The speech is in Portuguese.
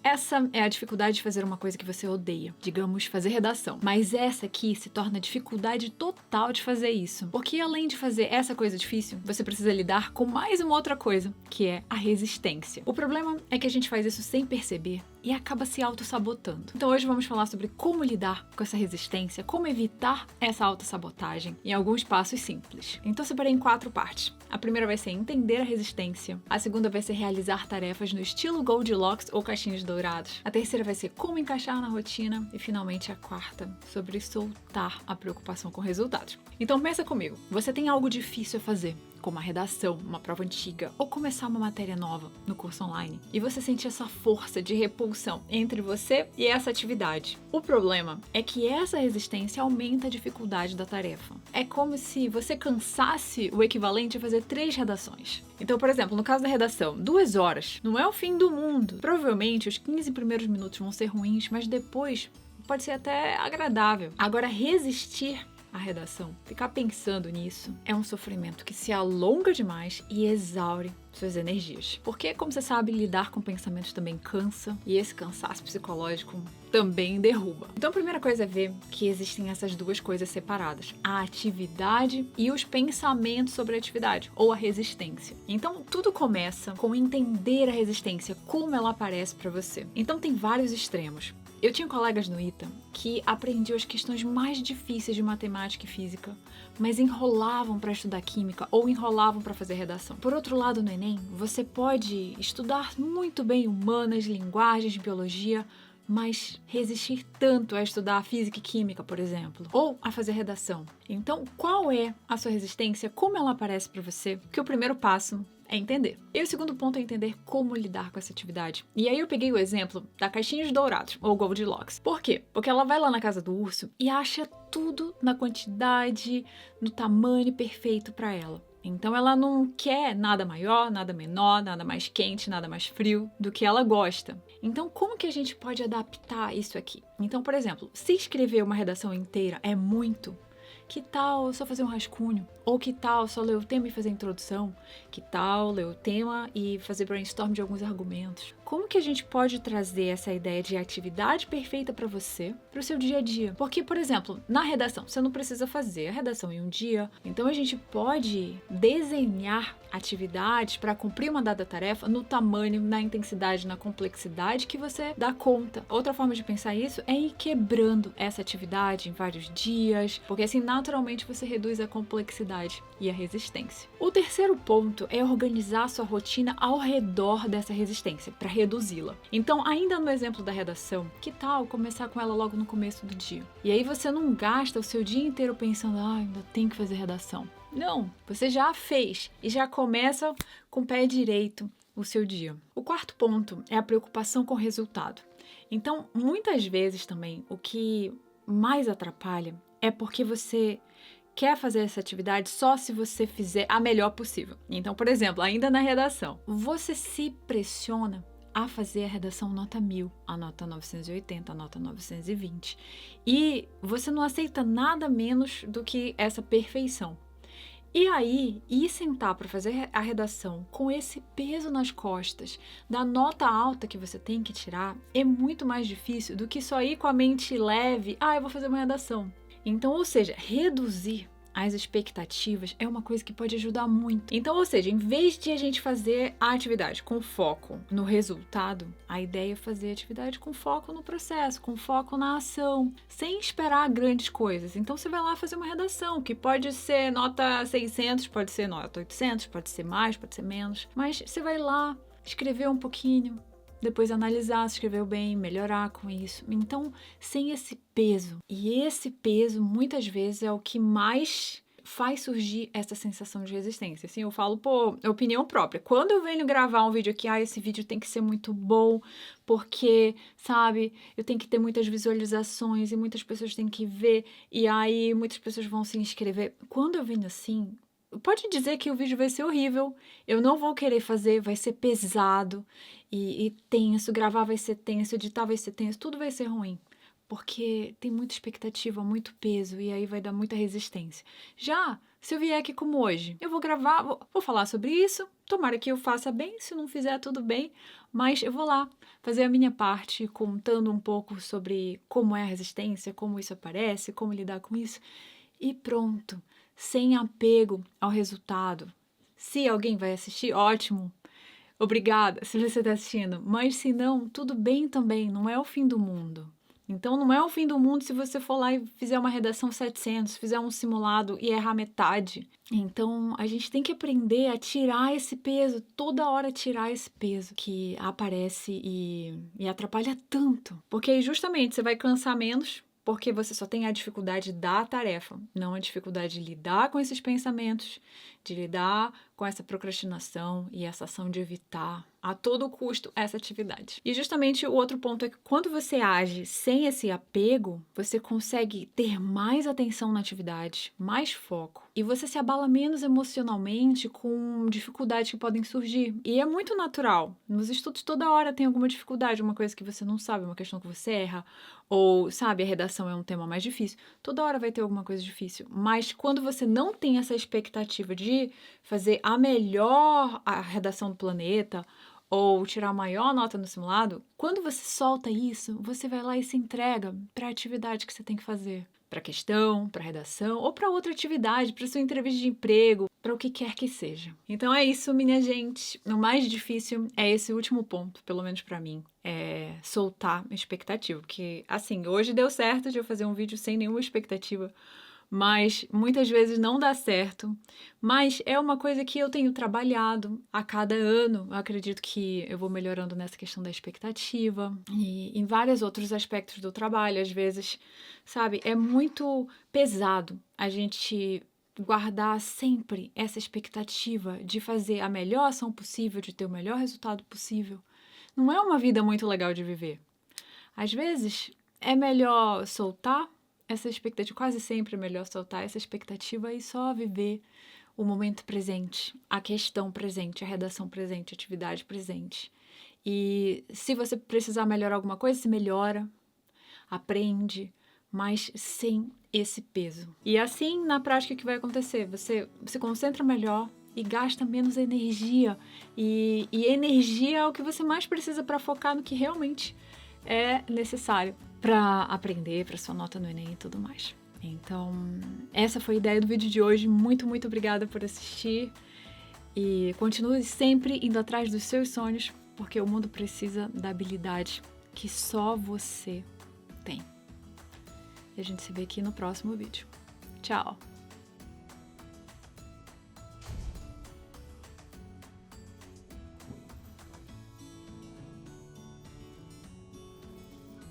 essa é a dificuldade de fazer uma coisa que você odeia, digamos, fazer redação. Mas essa aqui se torna a dificuldade total de fazer isso. Porque além de fazer essa coisa difícil, você precisa lidar com mais uma outra coisa, que é a resistência. O problema é que a gente faz isso sem perceber e acaba se auto-sabotando. Então hoje vamos falar sobre como lidar com essa resistência, como evitar essa auto-sabotagem em alguns passos simples. Então separei em 4 partes. A primeira vai ser entender a resistência. A segunda vai ser realizar tarefas no estilo Goldilocks ou caixinhos dourados. A terceira vai ser como encaixar na rotina. E finalmente a quarta, sobre soltar a preocupação com resultados. Então pensa comigo, você tem algo difícil a fazer, como uma redação, uma prova antiga ou começar uma matéria nova no curso online. E você sente essa força de repulsão entre você e essa atividade. O problema é que essa resistência aumenta a dificuldade da tarefa. É como se você cansasse o equivalente a fazer 3 redações. Então, por exemplo, no caso da redação, 2 horas não é o fim do mundo. Provavelmente os 15 primeiros minutos vão ser ruins, mas depois pode ser até agradável. Agora, resistir a redação, ficar pensando nisso, é um sofrimento que se alonga demais e exaure suas energias. Porque, como você sabe, lidar com pensamentos também cansa e esse cansaço psicológico também derruba. Então a primeira coisa é ver que existem essas duas coisas separadas, a atividade e os pensamentos sobre a atividade, ou a resistência. Então tudo começa com entender a resistência, como ela aparece para você. Então tem vários extremos. Eu tinha colegas no ITA que aprendiam as questões mais difíceis de matemática e física, mas enrolavam para estudar química ou enrolavam para fazer redação. Por outro lado, no Enem, você pode estudar muito bem humanas, linguagens, biologia, mas resistir tanto a estudar física e química, por exemplo, ou a fazer redação. Então, qual é a sua resistência? Como ela aparece para você? Que o primeiro passo é entender. E o segundo ponto é entender como lidar com essa atividade. E aí eu peguei o exemplo da caixinhos dourados, ou Goldilocks. Por quê? Porque ela vai lá na casa do urso e acha tudo na quantidade, no tamanho perfeito para ela. Então ela não quer nada maior, nada menor, nada mais quente, nada mais frio do que ela gosta. Então como que a gente pode adaptar isso aqui? Então, por exemplo, se escrever uma redação inteira é muito, que tal só fazer um rascunho? Ou que tal só ler o tema e fazer a introdução? Que tal ler o tema e fazer brainstorm de alguns argumentos? Como que a gente pode trazer essa ideia de atividade perfeita para você, para o seu dia a dia? Porque, por exemplo, na redação, você não precisa fazer a redação em um dia. Então a gente pode desenhar atividades para cumprir uma dada tarefa no tamanho, na intensidade, na complexidade que você dá conta. Outra forma de pensar isso é ir quebrando essa atividade em vários dias, porque assim naturalmente você reduz a complexidade e a resistência. O terceiro ponto é organizar a sua rotina ao redor dessa resistência, para reduzi-la. Então, ainda no exemplo da redação, que tal começar com ela logo no começo do dia? E aí você não gasta o seu dia inteiro pensando, ainda tem que fazer redação. Não, você já fez e já começa com o pé direito o seu dia. O quarto ponto é a preocupação com o resultado. Então, muitas vezes também, o que mais atrapalha é porque você quer fazer essa atividade só se você fizer a melhor possível. Então, por exemplo, ainda na redação, você se pressiona a fazer a redação nota 1000, a nota 980, a nota 920. E você não aceita nada menos do que essa perfeição. E aí, ir sentar para fazer a redação com esse peso nas costas da nota alta que você tem que tirar é muito mais difícil do que só ir com a mente leve, eu vou fazer uma redação. Então, ou seja, reduzir as expectativas é uma coisa que pode ajudar muito. Então, ou seja, em vez de a gente fazer a atividade com foco no resultado, a ideia é fazer a atividade com foco no processo, com foco na ação, sem esperar grandes coisas. Então, você vai lá fazer uma redação, que pode ser nota 600, pode ser nota 800, pode ser mais, pode ser menos, mas você vai lá escrever um pouquinho, depois analisar se escreveu bem, melhorar com isso. Então, sem esse peso. E esse peso, muitas vezes, é o que mais faz surgir essa sensação de resistência. Assim, eu falo, é opinião própria. Quando eu venho gravar um vídeo aqui, esse vídeo tem que ser muito bom, porque, sabe, eu tenho que ter muitas visualizações e muitas pessoas têm que ver, e aí muitas pessoas vão se inscrever. Quando eu venho assim, pode dizer que o vídeo vai ser horrível, eu não vou querer fazer, vai ser pesado e tenso, gravar vai ser tenso, editar vai ser tenso, tudo vai ser ruim, porque tem muita expectativa, muito peso e aí vai dar muita resistência. Já Se eu vier aqui como hoje, eu vou gravar, vou falar sobre isso, tomara que eu faça bem, se não fizer tudo bem, mas eu vou lá fazer a minha parte contando um pouco sobre como é a resistência, como isso aparece, como lidar com isso e pronto, sem apego ao resultado. Se alguém vai assistir, ótimo, obrigada se você está assistindo, mas se não, tudo bem também, não é o fim do mundo. Então, não é o fim do mundo se você for lá e fizer uma redação 700, fizer um simulado e errar metade. Então, a gente tem que aprender a tirar esse peso, toda hora tirar esse peso que aparece e atrapalha tanto. Porque aí, justamente, você vai cansar menos, porque você só tem a dificuldade da tarefa, não a dificuldade de lidar com esses pensamentos, de lidar com essa procrastinação e essa ação de evitar a todo custo essa atividade. E justamente o outro ponto é que quando você age sem esse apego, você consegue ter mais atenção na atividade, mais foco, e você se abala menos emocionalmente com dificuldades que podem surgir. E é muito natural. Nos estudos toda hora tem alguma dificuldade, uma coisa que você não sabe, uma questão que você erra, ou, sabe, a redação é um tema mais difícil. Toda hora vai ter alguma coisa difícil. Mas quando você não tem essa expectativa de fazer a melhor redação do planeta, ou tirar a maior nota no simulado, quando você solta isso, você vai lá e se entrega para a atividade que você tem que fazer. Para a questão, para a redação, ou para outra atividade, para sua entrevista de emprego, para o que quer que seja. Então é isso, minha gente. O mais difícil é esse último ponto, pelo menos para mim, é soltar a expectativa. Porque, assim, hoje deu certo de eu fazer um vídeo sem nenhuma expectativa, mas muitas vezes não dá certo. Mas é uma coisa que eu tenho trabalhado a cada ano. Eu acredito que eu vou melhorando nessa questão da expectativa e em vários outros aspectos do trabalho. Às vezes, sabe, é muito pesado a gente guardar sempre essa expectativa de fazer a melhor ação possível, de ter o melhor resultado possível. Não é uma vida muito legal de viver. Às vezes, é melhor soltar essa expectativa, quase sempre é melhor soltar essa expectativa e só viver o momento presente, a questão presente, a redação presente, a atividade presente. E se você precisar melhorar alguma coisa, se melhora, aprende, mas sem esse peso. E assim, na prática, o que vai acontecer? Você se concentra melhor e gasta menos energia. E energia é o que você mais precisa para focar no que realmente é necessário para aprender, para sua nota no Enem e tudo mais. Então, essa foi a ideia do vídeo de hoje. Muito, muito obrigada por assistir. E continue sempre indo atrás dos seus sonhos, porque o mundo precisa da habilidade que só você tem. E a gente se vê aqui no próximo vídeo. Tchau!